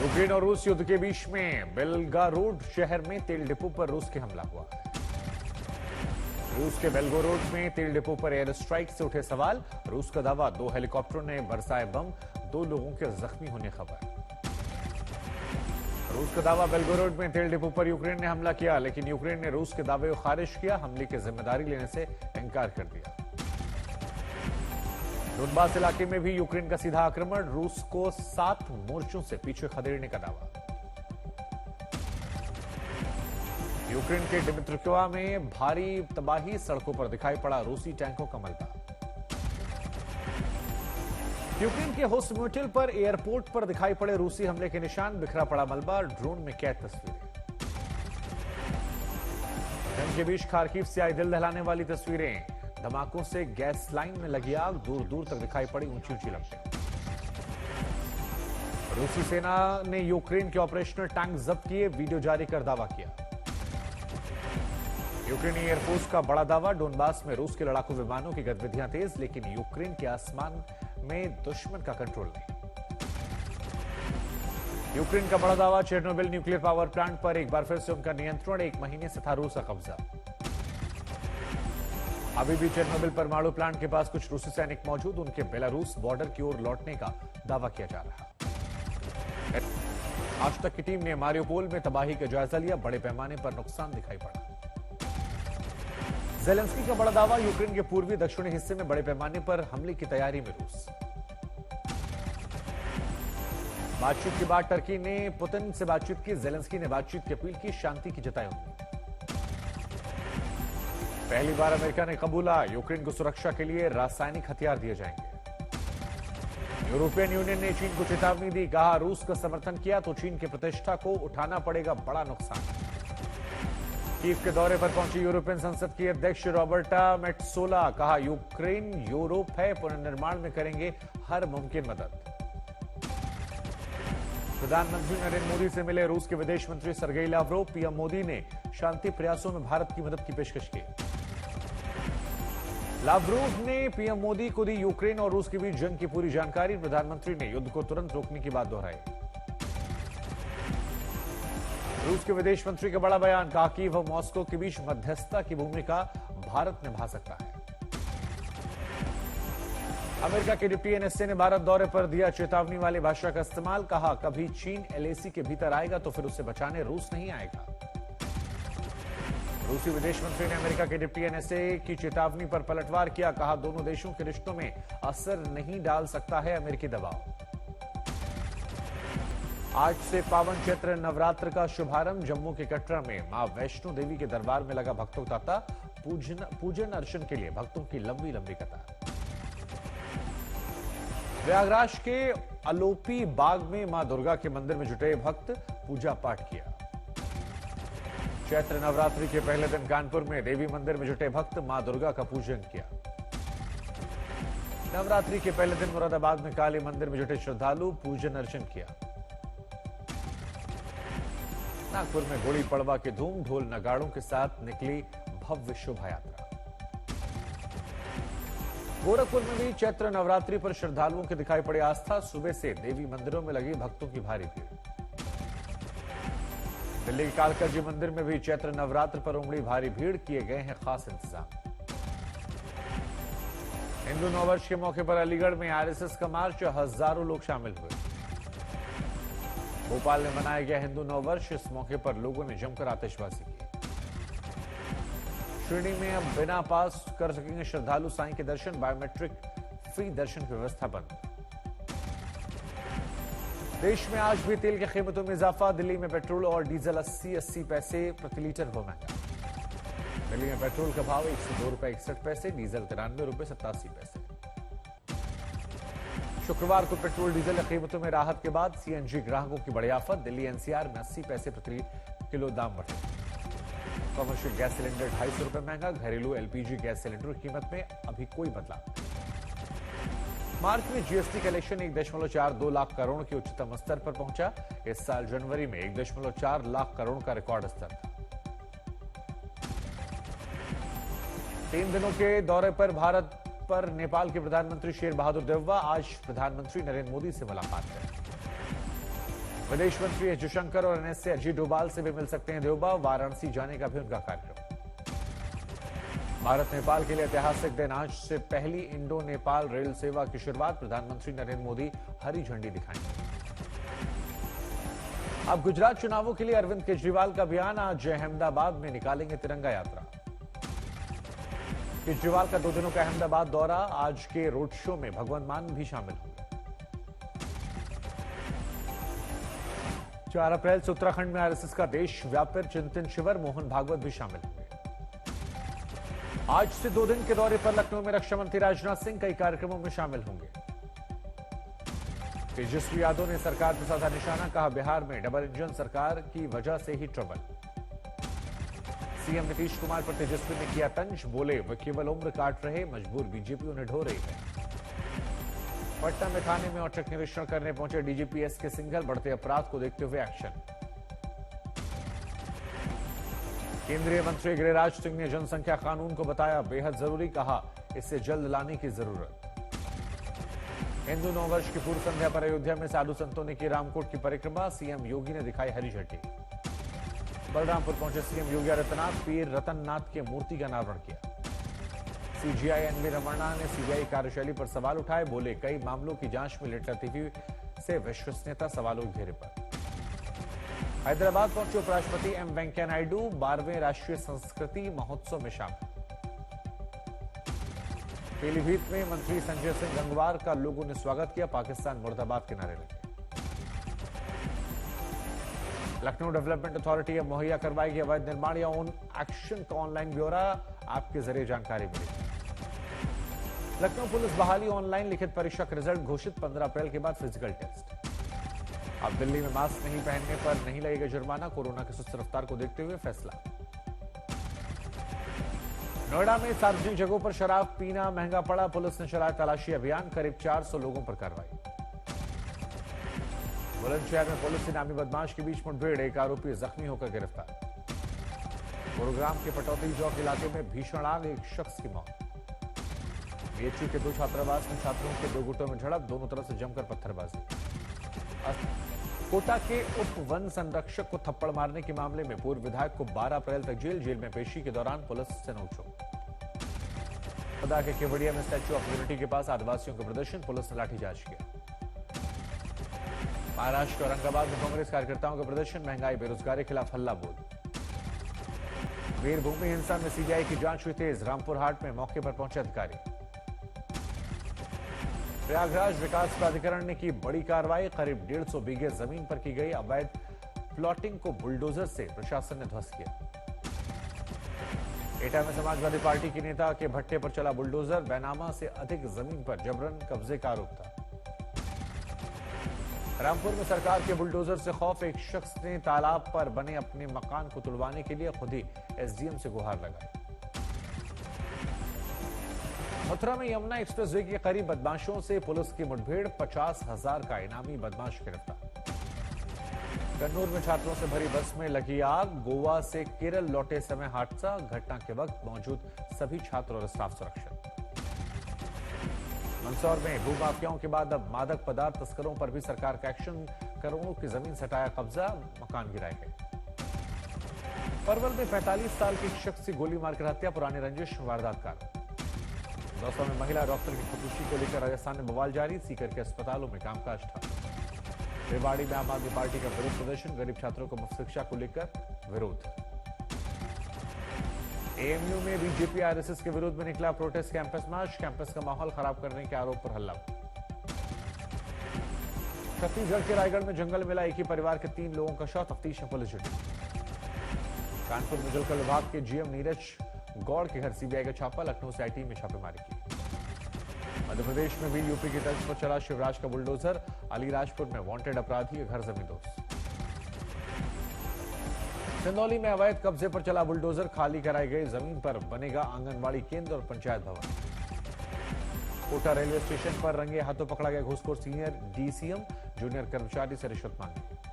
Ukraine और रूस युद्ध के बीच में बेलगारोड शहर में तेल डिपो पर रूस के हमला हुआ। रूस के बेलगोरोड में तेल डिपो पर एयर स्ट्राइक से उठे सवाल। रूस का दावा, 2 हेलीकॉप्टरों ने बरसाए बम, 2 लोगों के जख्मी होने खबर। रूस का दावा, बेलगोरोड में तेल डिपो पर यूक्रेन ने हमला किया, लेकिन यूक्रेन ने रूस के दावे को खारिज किया। हमले की जिम्मेदारी लेने से इंकार कर दिया। डोनबास इलाके में भी यूक्रेन का सीधा आक्रमण, रूस को 7 मोर्चों से पीछे खदेड़ने का दावा। यूक्रेन के डिमित्रोवा में भारी तबाही, सड़कों पर दिखाई पड़ा रूसी टैंकों का मलबा। यूक्रेन के होस्टमोटेल पर एयरपोर्ट पर दिखाई पड़े रूसी हमले के निशान, बिखरा पड़ा मलबा, ड्रोन में कैद तस्वीरें। जंग के बीच खार्किव से आई दिल दहलाने वाली तस्वीरें, धमाकों से गैस लाइन में लगी आग, दूर दूर तक दिखाई पड़ी ऊंची ऊंची लपटें। रूसी सेना ने यूक्रेन के ऑपरेशनल टैंक जब्त किए, वीडियो जारी कर दावा किया। यूक्रेनी एयरफोर्स का बड़ा दावा, डोनबास में रूस के लड़ाकू विमानों की गतिविधियां तेज, लेकिन यूक्रेन के आसमान में दुश्मन का कंट्रोल नहीं। यूक्रेन का बड़ा दावा, चेरनोबिल न्यूक्लियर पावर प्लांट पर एक बार फिर से उनका नियंत्रण, 1 महीने से था रूस का कब्जा। अभी भी चेरनोबिल परमाणु प्लांट के पास कुछ रूसी सैनिक मौजूद, उनके बेलारूस बॉर्डर की ओर लौटने का दावा किया जा रहा है। आज तक की टीम ने मारियोपोल में तबाही का जायजा लिया, बड़े पैमाने पर नुकसान दिखाई पड़ा। ज़ेलेंस्की का बड़ा दावा, यूक्रेन के पूर्वी दक्षिणी हिस्से में बड़े पैमाने पर हमले की तैयारी में रूस। बातचीत के बाद टर्की ने पुतिन से बातचीत की, ज़ेलेंस्की ने बातचीत की अपील की, शांति की जताई उम्मीद। पहली बार अमेरिका ने कबूला, यूक्रेन को सुरक्षा के लिए रासायनिक हथियार दिए जाएंगे। यूरोपियन यूनियन ने चीन को चेतावनी दी, कहा रूस का समर्थन किया तो चीन की प्रतिष्ठा को उठाना पड़ेगा बड़ा नुकसान। कीव के दौरे पर पहुंची यूरोपियन संसद की अध्यक्ष रॉबर्टा मेट्सोला, कहा यूक्रेन यूरोप है, पुनर्निर्माण में करेंगे हर मुमकिन मदद। प्रधानमंत्री नरेंद्र मोदी से मिले रूस के विदेश मंत्री सर्गेई लावरोव, पीएम मोदी ने शांति प्रयासों में भारत की मदद की पेशकश की। लावरोव ने पीएम मोदी को दी यूक्रेन और रूस के बीच जंग की पूरी जानकारी, प्रधानमंत्री ने युद्ध को तुरंत रोकने की बात दोहराई। रूस के विदेश मंत्री का बड़ा बयान, कहा कीव और मॉस्को के बीच मध्यस्थता की भूमिका भारत निभा सकता है। अमेरिका के डिप्टी एनएसए ने भारत दौरे पर दिया चेतावनी वाली भाषा का इस्तेमाल, कहा कभी चीन एलएसी के भीतर आएगा तो फिर उसे बचाने रूस नहीं आएगा। रूसी विदेश मंत्री ने अमेरिका के डिप्टी एनएसए की चेतावनी पर पलटवार किया, कहा दोनों देशों के रिश्तों में असर नहीं डाल सकता है अमेरिकी दबाव। आज से पावन चैत्र नवरात्र का शुभारंभ, जम्मू के कटरा में मां वैष्णो देवी के दरबार में लगा भक्तों का तांता, पूजन अर्चन के लिए भक्तों की लंबी लंबी कतार। प्रयागराज के अलोपी बाग में मां दुर्गा के मंदिर में जुटे भक्त, पूजा पाठ किया। चैत्र नवरात्रि के पहले दिन कानपुर में देवी मंदिर में जुटे भक्त मां दुर्गा का पूजन किया। नवरात्रि के पहले दिन मुरादाबाद में काली मंदिर में जुटे श्रद्धालु पूजन अर्चन किया। नागपुर में गुड़ी पड़वा के धूम, ढोल नगाड़ों के साथ निकली भव्य शोभा यात्रा। गोरखपुर में भी चैत्र नवरात्रि पर श्रद्धालुओं की दिखाई पड़ी आस्था, सुबह से देवी मंदिरों में लगी भक्तों की भारी भीड़। दिल्ली के कालका जी मंदिर में भी चैत्र नवरात्र पर उमड़ी भारी भीड़, किए गए हैं खास इंतजाम। हिंदू नववर्ष के मौके पर अलीगढ़ में आरएसएस का मार्च, हजारों लोग शामिल हुए। भोपाल में मनाया गया हिंदू नववर्ष, इस मौके पर लोगों ने जमकर आतिशबाजी की। शिरडी में अब बिना पास कर सकेंगे श्रद्धालु साईं के दर्शन, बायोमेट्रिक फ्री दर्शन की व्यवस्था बंद। देश में आज भी तेल की कीमतों में इजाफा, दिल्ली में पेट्रोल और डीजल 80 पैसे प्रति लीटर हुआ महंगा। दिल्ली में पेट्रोल का भाव 102 रुपए 61 पैसे, डीजल 93 रुपए 87 पैसे। शुक्रवार को पेट्रोल डीजल की कीमतों में राहत के बाद सीएनजी ग्राहकों की बड़ी आफत, दिल्ली एनसीआर में 80 पैसे प्रति किलो दाम बढ़े। कमर्शियल गैस सिलेंडर 250 रुपए महंगा, घरेलू एलपीजी गैस सिलेंडर की कीमत में अभी कोई बदलाव। मार्च में जीएसटी कलेक्शन 1.42 लाख करोड़ के उच्चतम स्तर पर पहुंचा। इस साल जनवरी में 1.4 लाख करोड़ का रिकॉर्ड स्तर था। 3 दिनों के दौरे पर भारत पर नेपाल के प्रधानमंत्री शेर बहादुर देउवा, आज प्रधानमंत्री नरेंद्र मोदी से मुलाकात करें। विदेश मंत्री एस जयशंकर और एनएसए अजीत डोभाल से भी मिल सकते हैं देवबा। वाराणसी जाने का भी उनका कार्यक्रम। भारत नेपाल के लिए ऐतिहासिक दिन। आज से पहली इंडो नेपाल रेल सेवा की शुरुआत। प्रधानमंत्री नरेंद्र मोदी हरी झंडी दिखाएंगे। अब गुजरात चुनावों के लिए अरविंद केजरीवाल का बयान। आज अहमदाबाद में निकालेंगे तिरंगा यात्रा। केजरीवाल का 2 दिनों का अहमदाबाद दौरा। आज के रोड शो में भगवंत मान भी शामिल होंगे। 4 अप्रैल से उत्तराखंड में आरएसएस का देशव्यापी चिंतन शिविर। मोहन भागवत भी शामिल होंगे। आज से 2 दिन के दौरे पर लखनऊ में रक्षा मंत्री राजनाथ सिंह कई कार्यक्रमों में शामिल होंगे। तेजस्वी यादव ने सरकार पर साधा निशाना। कहा, बिहार में डबल इंजन सरकार की वजह से ही ट्रबल। सीएम नीतीश कुमार पर तेजस्वी ने किया तंज। बोले, वे केवल उम्र काट रहे, मजबूर बीजेपी उन्हें ढो रही है। पटना में थाने में औचक निरीक्षण करने पहुंचे डीजीपी एसके सिंघल। बढ़ते अपराध को देखते हुए एक्शन। केंद्रीय मंत्री गिरिराज सिंह ने जनसंख्या कानून को बताया बेहद जरूरी। कहा, इसे जल्द लाने की जरूरत। हिंदू नववर्ष की पूर्व संध्या पर अयोध्या में साधु संतों ने की रामकोट की परिक्रमा। सीएम योगी ने दिखाई हरी झंडी। बलरामपुर पहुंचे सीएम योगी आदित्यनाथ। पीर रतननाथ की मूर्ति का अनावरण किया। सीजीआई एनवी रमन्ना ने सीबीआई कार्यशैली पर सवाल उठाए। बोले, कई मामलों की जांच में लेट लतीफी से विश्वसनीयता सवालों के घेरे पर। हैदराबाद पहुंचे उपराष्ट्रपति एम वेंकैया नायडू। 12वें राष्ट्रीय संस्कृति महोत्सव में शामिल। पीलीभीत में मंत्री संजय सिंह गंगवार का लोगों ने स्वागत किया। पाकिस्तान मुर्दाबाद के नारे लगे। लखनऊ डेवलपमेंट अथॉरिटी अब मुहैया करवाएगी अवैध निर्माण या ओन एक्शन का ऑनलाइन ब्यौरा। आपके जरिए जानकारी मिलेगी। लखनऊ पुलिस बहाली ऑनलाइन लिखित परीक्षा का रिजल्ट घोषित। 15 अप्रैल के बाद फिजिकल टेस्ट। अब दिल्ली में मास्क नहीं पहनने पर नहीं लगेगा जुर्माना। कोरोना की सुस्त रफ्तार को देखते हुए फैसला। नोएडा में सार्वजनिक जगहों पर शराब पीना महंगा पड़ा। पुलिस ने चलाया तलाशी अभियान। करीब 400 लोगों पर कार्रवाई। बुलंदशहर में पुलिस से नामी बदमाश के बीच मुठभेड़। एक आरोपी जख्मी होकर गिरफ्तार। गुरुग्राम के पटौती चौक इलाके में भीषण आग। एक शख्स की मौत। बीएचयू के 2 छात्रावास में छात्रों के 2 गुटों में झड़प। दोनों तरफ से जमकर पत्थरबाजी। कोटा के उप वन संरक्षक को थप्पड़ मारने के मामले में पूर्व विधायक को 12 अप्रैल तक जेल में पेशी के दौरान पुलिस से नोकझोंक। खुदा के केवड़िया में स्टैच्यू ऑफ यूनिटी के पास आदिवासियों का प्रदर्शन। पुलिस ने लाठीचार्ज किया। महाराष्ट्र के औरंगाबाद में कांग्रेस कार्यकर्ताओं का प्रदर्शन। महंगाई बेरोजगारी के खिलाफ हल्ला बोल। वीरभूमि हिंसा में सीबीआई की जांच हुई तेज। रामपुर हाट में मौके पर पहुंचे अधिकारी। प्रयागराज विकास प्राधिकरण ने की बड़ी कार्रवाई। करीब 150 बीघे जमीन पर की गई अवैध प्लॉटिंग को बुलडोजर से प्रशासन ने ध्वस्त किया। एटा में समाजवादी पार्टी के नेता के भट्टे पर चला बुलडोजर। बैनामा से अधिक जमीन पर जबरन कब्जे का आरोप था। रामपुर में सरकार के बुलडोजर से खौफ। एक शख्स ने तालाब पर बने अपने मकान को तुड़वाने के लिए खुद ही एसडीएम से गुहार लगाई। मथुरा में यमुना एक्सप्रेस वे के करीब बदमाशों से पुलिस की मुठभेड़। 50,000 का इनामी बदमाश गिरफ्तार। कन्नूर में छात्रों से भरी बस में लगी आग। गोवा से केरल लौटे समय हादसा। घटना के वक्त मौजूद सभी छात्र और स्टाफ सुरक्षित। मंदसौर में भूमाफियाओं के बाद अब मादक पदार्थ तस्करों पर भी सरकार का एक्शन। करोड़ों की जमीन से हटाया कब्जा। मकान गिराए गए। परवल में 45 साल के शख्स की गोली मारकर हत्या। पुरानी रंजिश वारदात का। दौसा में महिला डॉक्टर की खुदकुशी को लेकर राजस्थान में बवाल जारी। सीकर के अस्पतालों में कामकाज ठप। रेवाड़ी में आम आदमी पार्टी का विरोध प्रदर्शन। गरीब छात्रों को मुफ्त शिक्षा को लेकर विरोध। एएमयू में बीजेपी आरएसएस के विरोध में निकला प्रोटेस्ट कैंपस मार्च। कैंपस का माहौल खराब करने के आरोप पर हल्ला। छत्तीसगढ़ के रायगढ़ में जंगल मिला एक ही परिवार के 3 लोगों का शव। तफ्तीश में पुलिस जुटी। कानपुर में जलकर विभाग के जीएम नीरज गौड़ के घर सीबीआई का छापा। लखनऊ से आईटी में छापेमारी की। मध्य प्रदेश में भी यूपी की तर्ज पर चला शिवराज का बुलडोजर। अलीराजपुर में वांटेड अपराधी के घर जमींदोज। चंदौली में अवैध कब्जे पर चला बुलडोजर। खाली कराई गई जमीन पर बनेगा आंगनबाड़ी केंद्र और पंचायत भवन। कोटा रेलवे स्टेशन पर रंगे हाथों पकड़ा गया घूसखोर सीनियर डीसीएम। जूनियर कर्मचारी से रिश्वत मांगी।